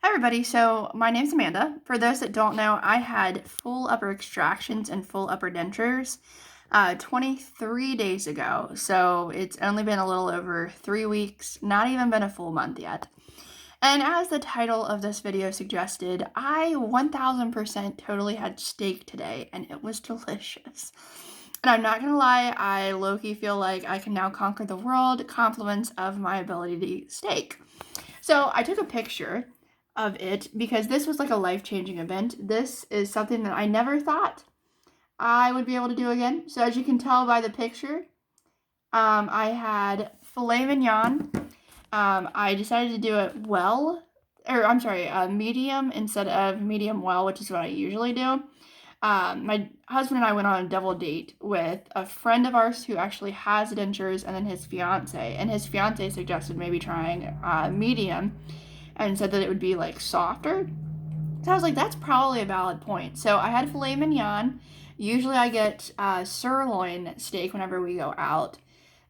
Hi everybody, so my name's Amanda. For those that don't know, I had full upper extractions and full upper dentures 23 days ago. So it's only been a little over 3 weeks, not even been a full month yet. And as the title of this video suggested, I 1000% totally had steak today and it was delicious. And I'm not gonna lie, I low-key feel like I can now conquer the world, compliments of my ability to eat steak. So I took a picture of it because this was like a life-changing event. This is something that I never thought I would be able to do again. So as you can tell by the picture, I had filet mignon. I decided to do it medium instead of medium well, which is what I usually do. My husband and I went on a double date with a friend of ours who actually has dentures and then his fiance. And his fiance suggested maybe trying medium and said that it would be like softer. So I was like, that's probably a valid point. So I had filet mignon. Usually I get sirloin steak whenever we go out.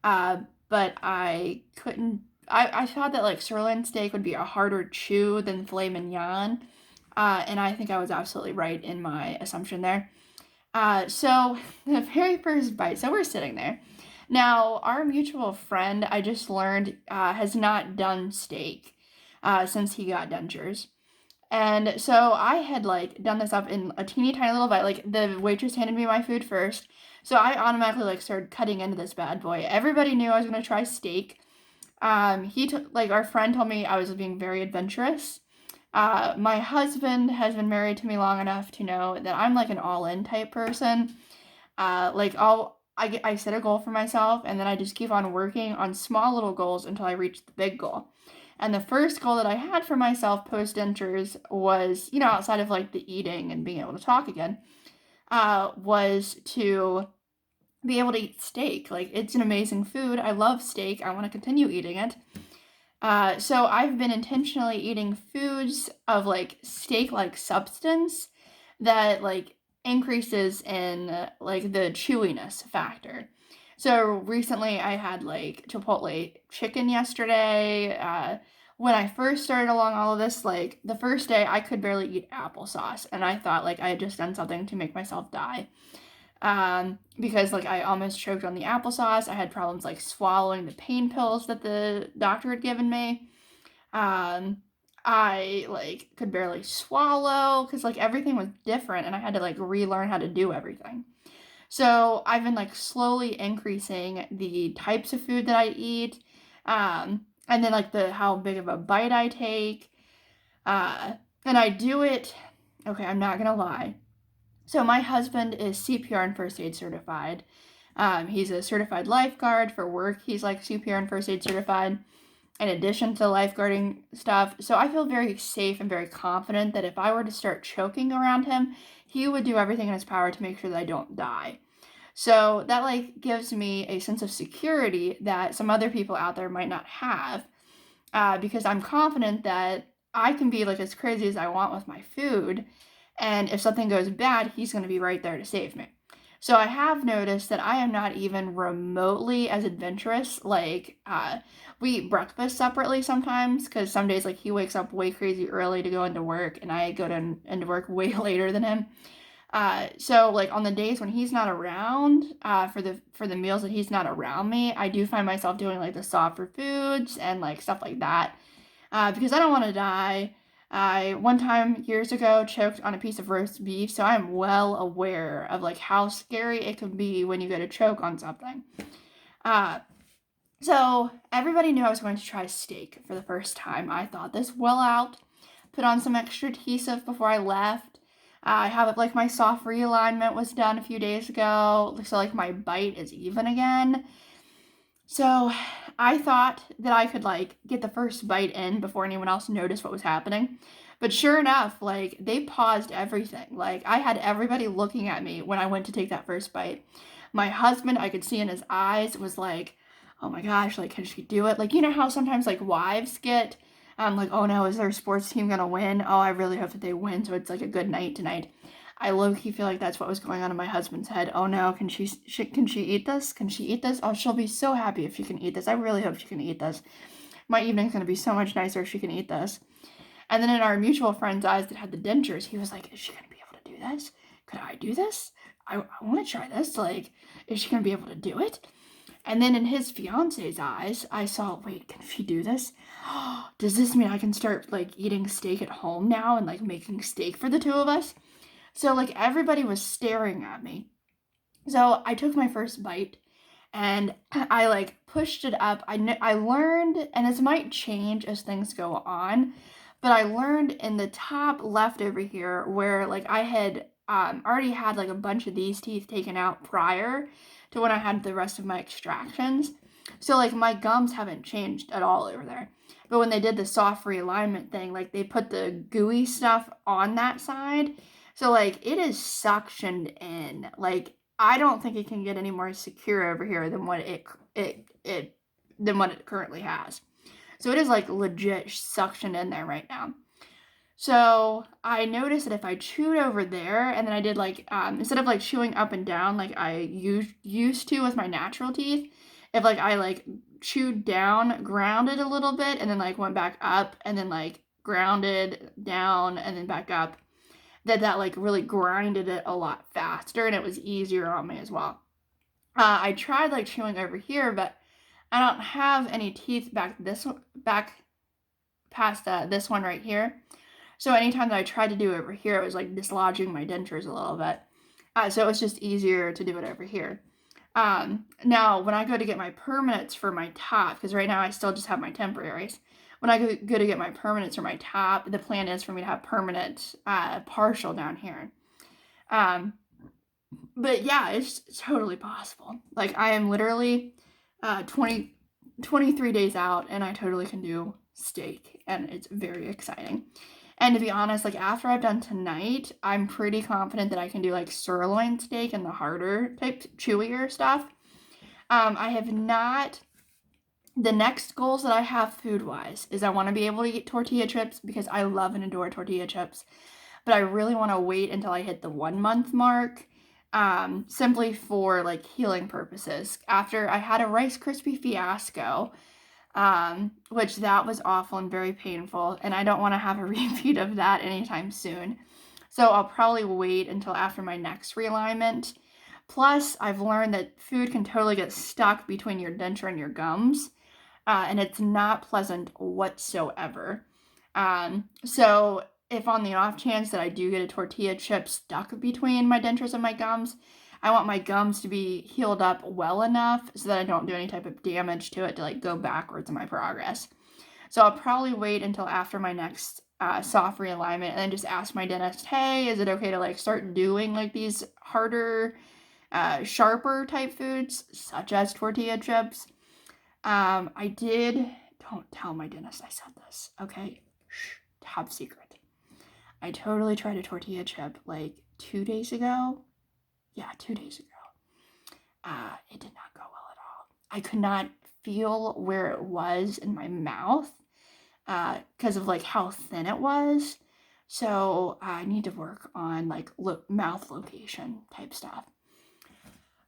But I couldn't. I thought that like sirloin steak would be a harder chew than filet mignon. And I think I was absolutely right in my assumption there. So the very first bite, so we're sitting there. Now, our mutual friend, I just learned, has not done steak since he got dentures. And so I had like done this up in a teeny tiny little bite. Like the waitress handed me my food first. So I automatically like started cutting into this bad boy. Everybody knew I was gonna try steak. Our friend told me I was being very adventurous. My husband has been married to me long enough to know that I'm like an all-in type person. I set a goal for myself and then I just keep on working on small little goals until I reach the big goal. And the first goal that I had for myself post dentures was, outside of like the eating and being able to talk again, was to be able to eat steak. Like it's an amazing food. I love steak. I want to continue eating it. So I've been intentionally eating foods of like steak-like substance that like increases in like the chewiness factor. So recently I had like Chipotle chicken yesterday. When I first started along all of this, like the first day I could barely eat applesauce and I thought like I had just done something to make myself die. Because like I almost choked on the applesauce. I had problems like swallowing the pain pills that the doctor had given me. Um, I like could barely swallow because like everything was different and I had to like relearn how to do everything. So I've been like slowly increasing the types of food that I eat, and then like the how big of a bite I take, and I do it. Okay, I'm not gonna lie. So my husband is CPR and first aid certified. He's a certified lifeguard for work. He's like CPR and first aid certified in addition to lifeguarding stuff. So I feel very safe and very confident that if I were to start choking around him, he would do everything in his power to make sure that I don't die. So that like gives me a sense of security that some other people out there might not have, because I'm confident that I can be like as crazy as I want with my food, and if something goes bad, he's going to be right there to save me. So I have noticed that I am not even remotely as adventurous. Like, we eat breakfast separately sometimes because some days, like, he wakes up way crazy early to go into work, and I go into work way later than him. So like on the days when he's not around, for the meals that he's not around me, I do find myself doing like the softer foods and like stuff like that, because I don't want to die. I one time years ago choked on a piece of roast beef, so I'm well aware of like how scary it can be when you get a choke on something. Uh, so everybody knew I was going to try steak for the first time. I thought this well out, put on some extra adhesive before I left. I have it like my soft realignment was done a few days ago, so like my bite is even again. So I thought that I could like get the first bite in before anyone else noticed what was happening. But sure enough, like they paused everything. Like I had everybody looking at me when I went to take that first bite. My husband, I could see in his eyes, was like, oh my gosh, like, can she do it? Like, you know how sometimes like wives get, like, oh no, is their sports team gonna win? Oh, I really hope that they win, so it's like a good night tonight. I low-key feel like that's what was going on in my husband's head. Oh no, can she eat this? Can she eat this? Oh, she'll be so happy if she can eat this. I really hope she can eat this. My evening's gonna be so much nicer if she can eat this. And then in our mutual friend's eyes that had the dentures, he was like, is she going to be able to do this? Could I do this? I want to try this. Like, is she going to be able to do it? And then in his fiance's eyes, I saw, wait, can she do this? Does this mean I can start like eating steak at home now and like making steak for the two of us? So like everybody was staring at me. So I took my first bite and I like pushed it up. I learned, and this might change as things go on, but I learned in the top left over here where like I had already had like a bunch of these teeth taken out prior to when I had the rest of my extractions. So like my gums haven't changed at all over there. But when they did the soft realignment thing, like they put the gooey stuff on that side. So like it is suctioned in. Like I don't think it can get any more secure over here than what it currently has. So it is like legit suctioned in there right now. So I noticed that if I chewed over there and then I did like instead of like chewing up and down like I used to with my natural teeth, if like I like chewed down, grounded a little bit, and then like went back up and then like grounded down and then back up, that like really grinded it a lot faster and it was easier on me as well. I tried like chewing over here, but I don't have any teeth back past this one right here. So anytime that I tried to do over here, it was like dislodging my dentures a little bit. So it was just easier to do it over here. Now, when I go to get my permanents for my top, because right now I still just have my temporaries. When I go to get my permanents for my top, the plan is for me to have permanent partial down here. But yeah, it's totally possible. Like I am literally 23 days out and I totally can do steak and it's very exciting. And to be honest, like after I've done tonight, I'm pretty confident that I can do like sirloin steak and the harder type, chewier stuff. I have not. The next goals that I have food-wise is I want to be able to eat tortilla chips because I love and adore tortilla chips. But I really want to wait until I hit the 1 month mark, simply for like healing purposes. After I had a Rice Krispie fiasco, which that was awful and very painful, and I don't want to have a repeat of that anytime soon. So I'll probably wait until after my next realignment. Plus, I've learned that food can totally get stuck between your denture and your gums, and it's not pleasant whatsoever. So if on the off chance that I do get a tortilla chip stuck between my dentures and my gums, I want my gums to be healed up well enough so that I don't do any type of damage to it to like go backwards in my progress. So I'll probably wait until after my next soft realignment and then just ask my dentist, hey, is it okay to like start doing like these harder, sharper type foods such as tortilla chips? Don't tell my dentist I said this, okay? Shh, top secret. I totally tried a tortilla chip like 2 days ago. Yeah, 2 days ago. It did not go well at all. I could not feel where it was in my mouth because of like how thin it was. So I need to work on like mouth location type stuff.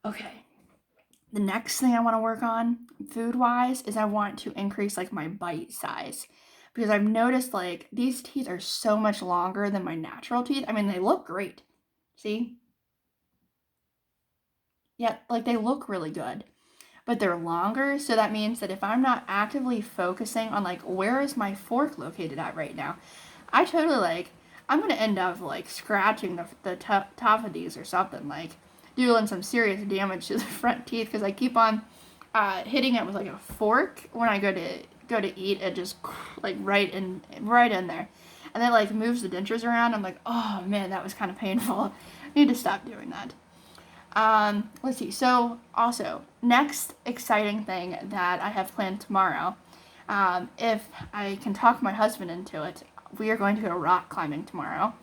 Okay. The next thing I want to work on food-wise is I want to increase like my bite size. Because I've noticed like these teeth are so much longer than my natural teeth. I mean, they look great. See? Yeah, like they look really good. But they're longer, so that means that if I'm not actively focusing on like where is my fork located at right now, I totally like I'm gonna end up like scratching the top of these or something, like doing some serious damage to the front teeth because I keep on hitting it with like a fork when I go to eat. It just like right in there, and then like moves the dentures around. I'm like, oh man, that was kind of painful. I need to stop doing that. Let's see. So also, next exciting thing that I have planned tomorrow, if I can talk my husband into it, we are going to go rock climbing tomorrow,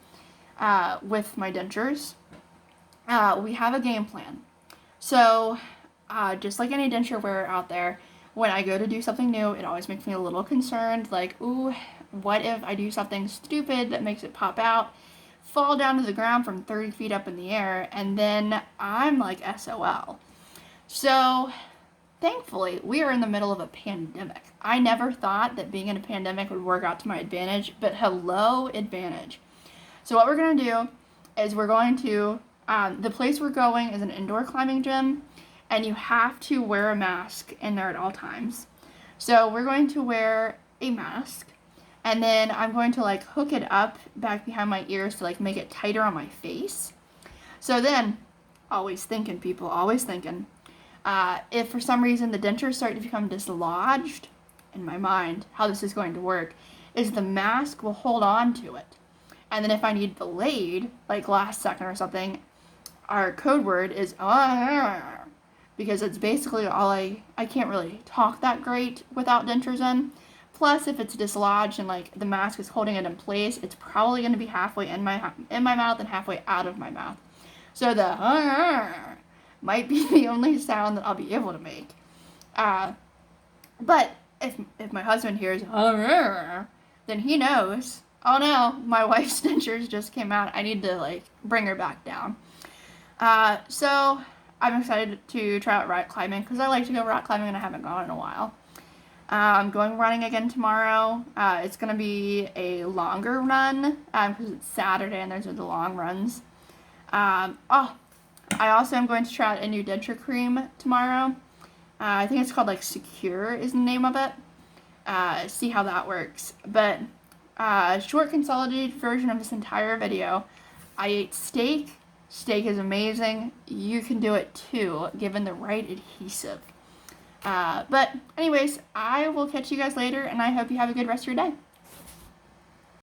with my dentures. We have a game plan. So, just like any denture wearer out there, when I go to do something new, it always makes me a little concerned, like, ooh, what if I do something stupid that makes it pop out, fall down to the ground from 30 feet up in the air, and then I'm like SOL. So thankfully, we are in the middle of a pandemic. I never thought that being in a pandemic would work out to my advantage, but hello, advantage. So what we're going to do is we're going to, the place we're going is an indoor climbing gym, and you have to wear a mask in there at all times. So we're going to wear a mask, and then I'm going to like hook it up back behind my ears to like make it tighter on my face. So then, always thinking, people, always thinking. If for some reason the dentures start to become dislodged, in my mind, how this is going to work is the mask will hold on to it. And then if I need delayed, like last second or something, our code word is because it's basically all I can't really talk that great without dentures in. Plus, if it's dislodged and like the mask is holding it in place, it's probably going to be halfway in my mouth and halfway out of my mouth. So the might be the only sound that I'll be able to make. But if my husband hears then he knows, oh no, my wife's dentures just came out. I need to like bring her back down. So I'm excited to try out rock climbing because I like to go rock climbing and I haven't gone in a while. I'm going running again tomorrow. It's going to be a longer run because it's Saturday and those are the long runs. I also am going to try out a new denture cream tomorrow. I think it's called like Secure is the name of it. See how that works. But short consolidated version of this entire video. I ate steak. Steak is amazing. You can do it too, given the right adhesive. But anyways, I will catch you guys later, and I hope you have a good rest of your day.